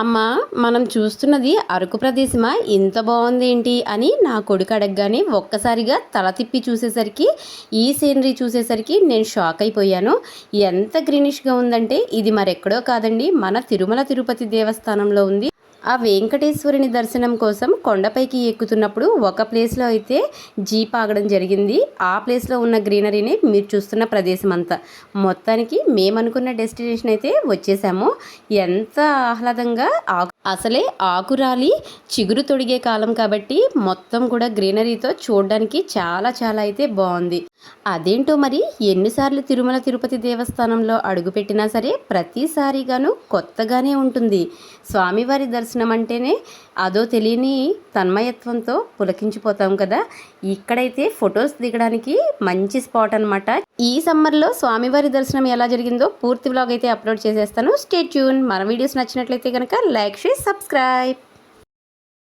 అమ్మ, మనం చూస్తున్నది అరకు ప్రదేశమా? ఇంత బాగుందేంటి అని నా కొడుకు అడగగానే ఒక్కసారిగా తల తిప్పి చూసేసరికి ఈ సీనరీ చూసేసరికి నేను షాక్ అయిపోయాను. ఎంత గ్రీనిష్గా ఉందంటే ఇది మరెక్కడో కాదండి, మన తిరుమల తిరుపతి దేవస్థానంలో ఉంది. ఆ వెంకటేశ్వరుని దర్శనం కోసం కొండపైకి ఎక్కుతున్నప్పుడు ఒక ప్లేస్లో అయితే జీప్ ఆగడం జరిగింది. ఆ ప్లేస్లో ఉన్న గ్రీనరీని మీరు చూస్తున్న ప్రదేశం అంతా. మొత్తానికి మేము అనుకున్న డెస్టినేషన్ అయితే వచ్చేసాము. ఎంత ఆహ్లాదంగా అసలే ఆకురాలి చిగురు తొడిగే కాలం కాబట్టి మొత్తం కూడా గ్రీనరీతో చూడడానికి చాలా చాలా అయితే బాగుంది. అదేంటో మరి ఎన్నిసార్లు తిరుమల తిరుపతి దేవస్థానంలో అడుగుపెట్టినా సరే ప్రతిసారిగాను కొత్తగానే ఉంటుంది. స్వామివారి దర్శనం అంటేనే అదో తెలియని తన్మయత్వంతో పులకించిపోతాం కదా. ఇక్కడైతే ఫొటోస్ దిగడానికి మంచి స్పాట్ అనమాట. ఈ సమ్మర్లో స్వామివారి దర్శనం ఎలా జరిగిందో పూర్తి వ్లాగ్ అయితే అప్లోడ్ చేసేస్తాను. Stay tune. మన వీడియోస్ నచ్చినట్లయితే కనుక లైక్, షేర్, సబ్స్క్రైబ్.